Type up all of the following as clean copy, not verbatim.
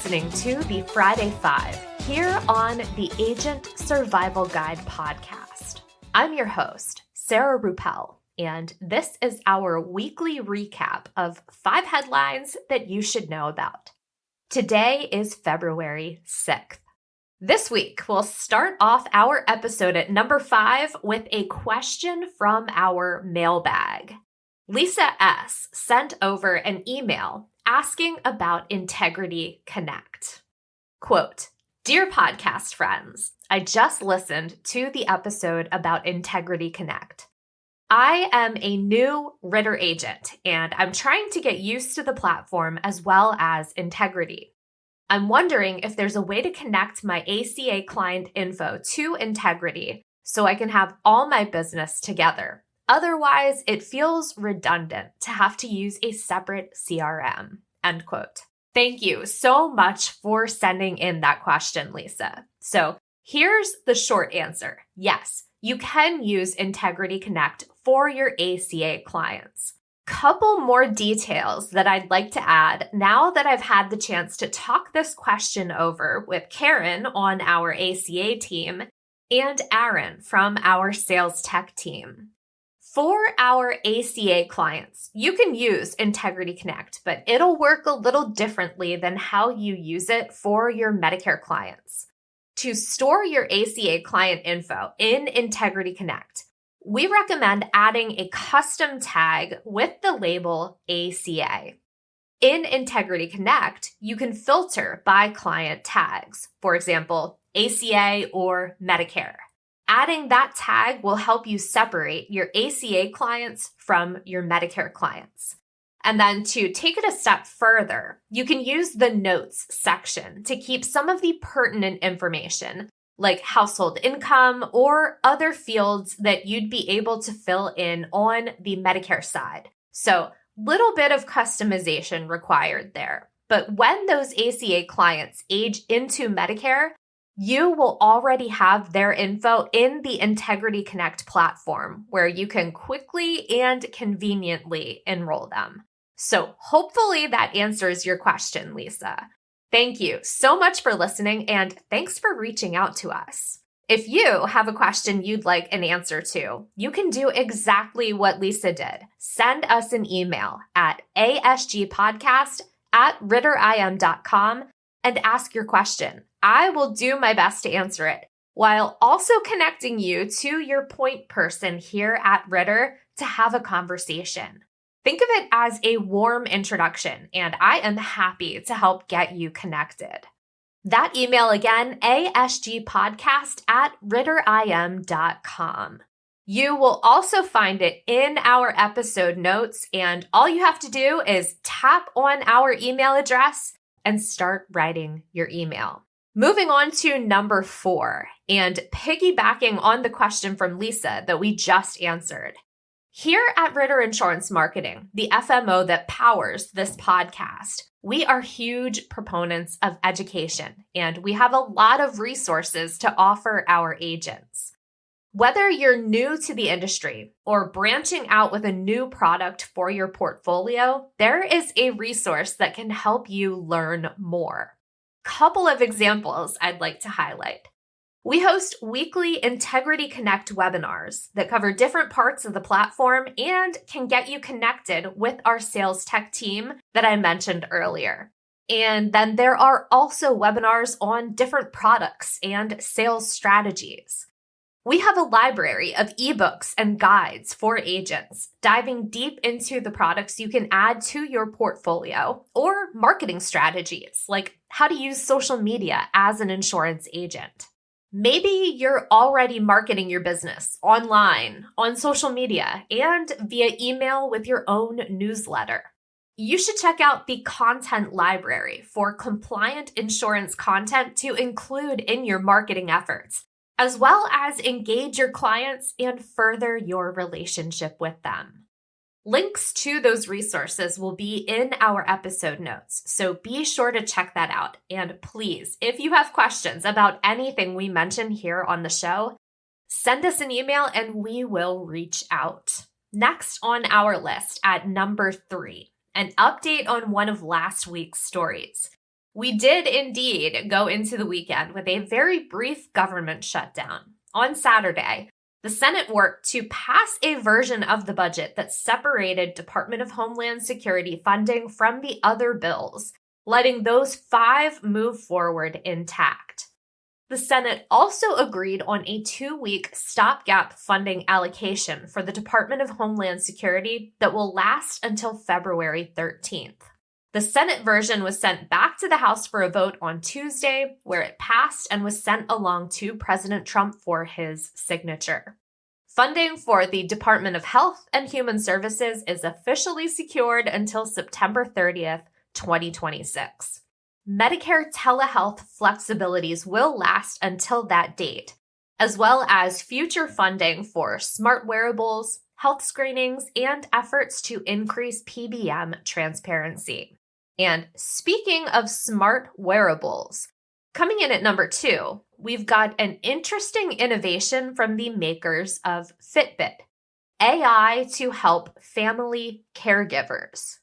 listening to the Friday Five here on the Agent Survival Guide podcast. I'm your host, Sarah Ruppel, and this is our weekly recap of 5 headlines that you should know about. Today is February 6th. This week, we'll start off our episode at number 5 with a question from our mailbag. Lisa S. sent over an email asking about IntegrityCONNECT. Quote, "Dear podcast friends, I just listened to the episode about IntegrityCONNECT. I am a new Ritter agent, and I'm trying to get used to the platform as well as Integrity. I'm wondering if there's a way to connect my ACA client info to Integrity so I can have all my business together. Otherwise, it feels redundant to have to use a separate CRM." End quote. Thank you so much for sending in that question, Lisa. So here's the short answer. Yes, you can use IntegrityCONNECT for your ACA clients. Couple more details that I'd like to add now that I've had the chance to talk this question over with Karen on our ACA team and Aaron from our sales tech team. For our ACA clients, you can use IntegrityCONNECT, but it'll work a little differently than how you use it for your Medicare clients. To store your ACA client info in IntegrityCONNECT, we recommend adding a custom tag with the label ACA. In IntegrityCONNECT, you can filter by client tags, for example, ACA or Medicare. Adding that tag will help you separate your ACA clients from your Medicare clients. And then to take it a step further, you can use the notes section to keep some of the pertinent information, like household income or other fields that you'd be able to fill in on the Medicare side. So, little bit of customization required there. But when those ACA clients age into Medicare, you will already have their info in the IntegrityCONNECT platform where you can quickly and conveniently enroll them. So hopefully that answers your question, Lisa. Thank you so much for listening, and thanks for reaching out to us. If you have a question you'd like an answer to, you can do exactly what Lisa did. Send us an email at asgpodcast@ritterim.com and ask your question. I will do my best to answer it, while also connecting you to your point person here at Ritter to have a conversation. Think of it as a warm introduction, and I am happy to help get you connected. That email again, asgpodcast@ritterim.com. You will also find it in our episode notes, and all you have to do is tap on our email address and start writing your email. Moving on to number 4, and piggybacking on the question from Lisa that we just answered. Here at Ritter Insurance Marketing, the FMO that powers this podcast, we are huge proponents of education, and we have a lot of resources to offer our agents. Whether you're new to the industry or branching out with a new product for your portfolio, there is a resource that can help you learn more. Couple of examples I'd like to highlight. We host weekly IntegrityCONNECT webinars that cover different parts of the platform and can get you connected with our sales tech team that I mentioned earlier. And then there are also webinars on different products and sales strategies. We have a library of eBooks and guides for agents, diving deep into the products you can add to your portfolio or marketing strategies, like how to use social media as an insurance agent. Maybe you're already marketing your business online, on social media, and via email with your own newsletter. You should check out the content library for compliant insurance content to include in your marketing efforts, as well as engage your clients and further your relationship with them. Links to those resources will be in our episode notes, so be sure to check that out. And please, if you have questions about anything we mention here on the show, send us an email and we will reach out. Next on our list at number 3, an update on one of last week's stories. We did indeed go into the weekend with a very brief government shutdown. On Saturday, the Senate worked to pass a version of the budget that separated Department of Homeland Security funding from the other bills, letting those 5 move forward intact. The Senate also agreed on a 2-week stopgap funding allocation for the Department of Homeland Security that will last until February 13th. The Senate version was sent back to the House for a vote on Tuesday, where it passed and was sent along to President Trump for his signature. Funding for the Department of Health and Human Services is officially secured until September 30th, 2026. Medicare telehealth flexibilities will last until that date, as well as future funding for smart wearables, health screenings, and efforts to increase PBM transparency. And speaking of smart wearables, coming in at number 2, we've got an interesting innovation from the makers of Fitbit, AI to help family caregivers.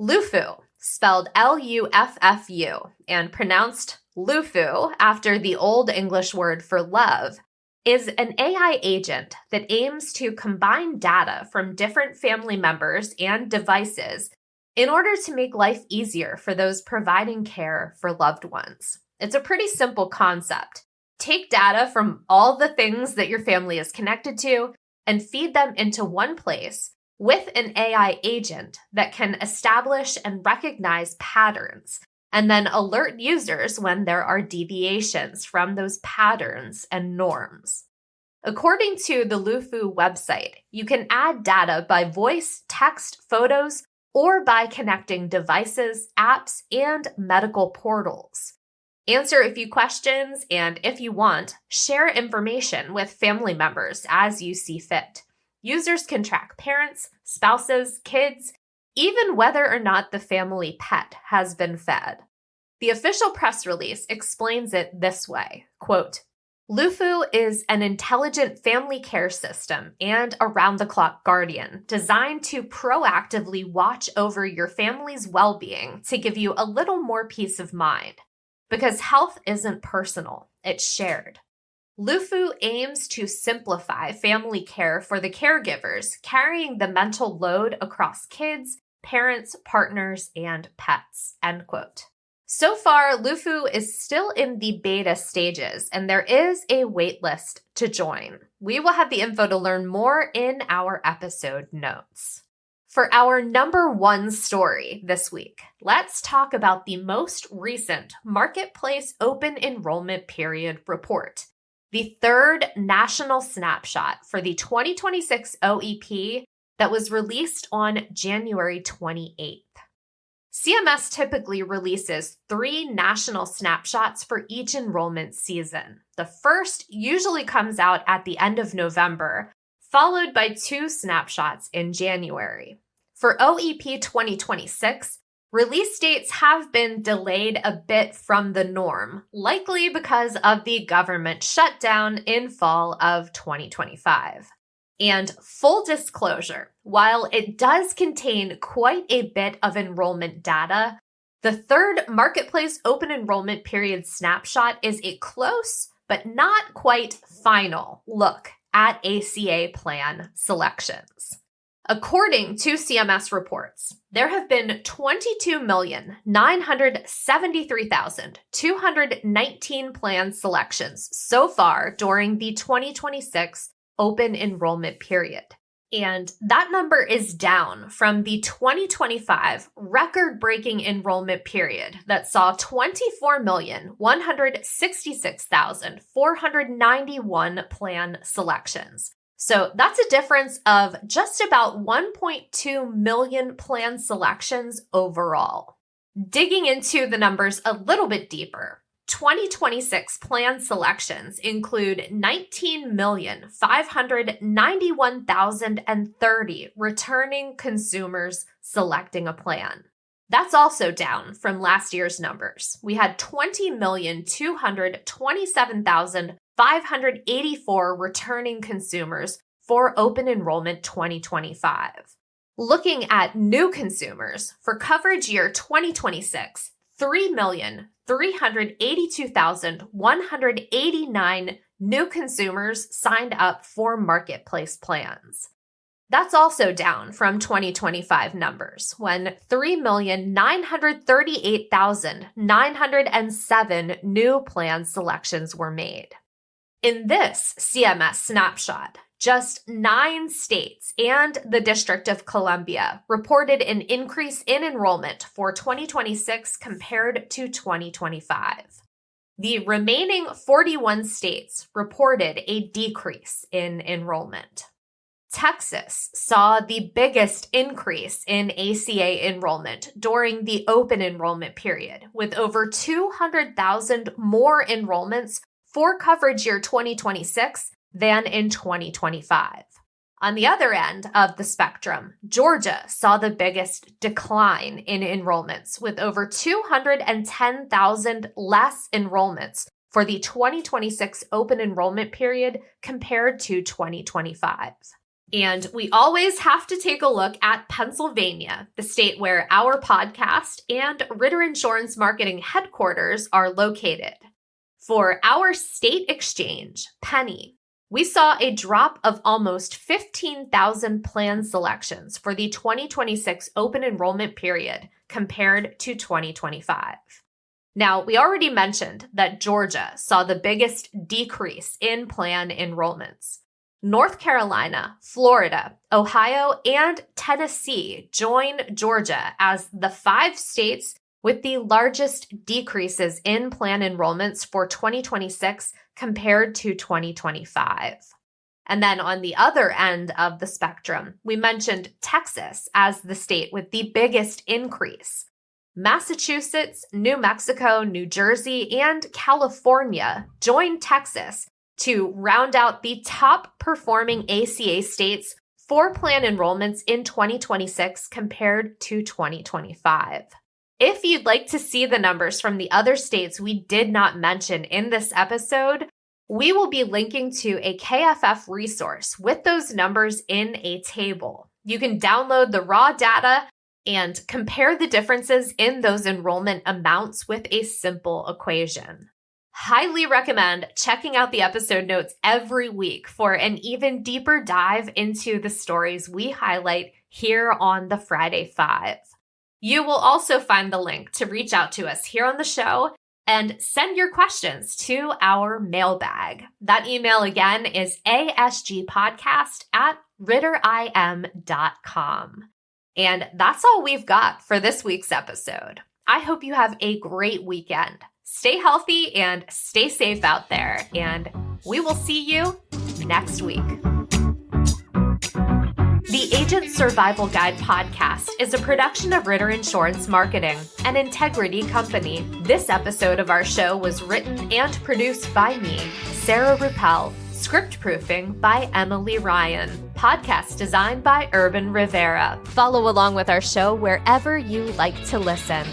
Luffu, spelled Luffu and pronounced Luffu after the Old English word for love, is an AI agent that aims to combine data from different family members and devices in order to make life easier for those providing care for loved ones. It's a pretty simple concept. Take data from all the things that your family is connected to and feed them into one place with an AI agent that can establish and recognize patterns and then alert users when there are deviations from those patterns and norms. According to the Luffu website, you can add data by voice, text, photos, or by connecting devices, apps, and medical portals. Answer a few questions, and if you want, share information with family members as you see fit. Users can track parents, spouses, kids, even whether or not the family pet has been fed. The official press release explains it this way, quote, Luffu is an intelligent family care system and around-the-clock guardian designed to proactively watch over your family's well-being to give you a little more peace of mind. Because health isn't personal, it's shared. Luffu aims to simplify family care for the caregivers, carrying the mental load across kids, parents, partners, and pets, end quote. So far, Luffu is still in the beta stages, and there is a waitlist to join. We will have the info to learn more in our episode notes. For our number 1 story this week, let's talk about the most recent Marketplace Open Enrollment Period report, the 3rd national snapshot for the 2026 OEP that was released on January 28th. CMS typically releases 3 national snapshots for each enrollment season. The first usually comes out at the end of November, followed by 2 snapshots in January. For OEP 2026, release dates have been delayed a bit from the norm, likely because of the government shutdown in fall of 2025. And full disclosure, while it does contain quite a bit of enrollment data, the 3rd Marketplace Open Enrollment Period snapshot is a close but not quite final look at ACA plan selections. According to CMS reports, there have been 22,973,219 plan selections so far during the 2026 open enrollment period. And that number is down from the 2025 record-breaking enrollment period that saw 24,166,491 plan selections. So that's a difference of just about 1.2 million plan selections overall. Digging into the numbers a little bit deeper, 2026 plan selections include 19,591,030 returning consumers selecting a plan. That's also down from last year's numbers. We had 20,227,584 returning consumers for open enrollment 2025. Looking at new consumers, for coverage year 2026, 3,382,189 new consumers signed up for marketplace plans. That's also down from 2025 numbers, when 3,938,907 new plan selections were made. In this CMS snapshot, just 9 states and the District of Columbia reported an increase in enrollment for 2026 compared to 2025. The remaining 41 states reported a decrease in enrollment. Texas saw the biggest increase in ACA enrollment during the open enrollment period, with over 200,000 more enrollments for coverage year 2026 than in 2025. On the other end of the spectrum, Georgia saw the biggest decline in enrollments, with over 210,000 less enrollments for the 2026 open enrollment period compared to 2025. And we always have to take a look at Pennsylvania, the state where our podcast and Ritter Insurance Marketing headquarters are located. For our state exchange, Penny, we saw a drop of almost 15,000 plan selections for the 2026 open enrollment period compared to 2025. Now, we already mentioned that Georgia saw the biggest decrease in plan enrollments. North Carolina, Florida, Ohio, and Tennessee join Georgia as the 5 states with the largest decreases in plan enrollments for 2026 compared to 2025. And then on the other end of the spectrum, we mentioned Texas as the state with the biggest increase. Massachusetts, New Mexico, New Jersey, and California joined Texas to round out the top performing ACA states for plan enrollments in 2026 compared to 2025. If you'd like to see the numbers from the other states we did not mention in this episode, we will be linking to a KFF resource with those numbers in a table. You can download the raw data and compare the differences in those enrollment amounts with a simple equation. Highly recommend checking out the episode notes every week for an even deeper dive into the stories we highlight here on the Friday Five. You will also find the link to reach out to us here on the show and send your questions to our mailbag. That email again is asgpodcast@ritterim.com. And that's all we've got for this week's episode. I hope you have a great weekend. Stay healthy and stay safe out there, and we will see you next week. The Agent Survival Guide podcast is a production of Ritter Insurance Marketing, an Integrity company. This episode of our show was written and produced by me, Sarah Ruppel. Script proofing by Emily Ryan. Podcast design by Urban Rivera. Follow along with our show wherever you like to listen.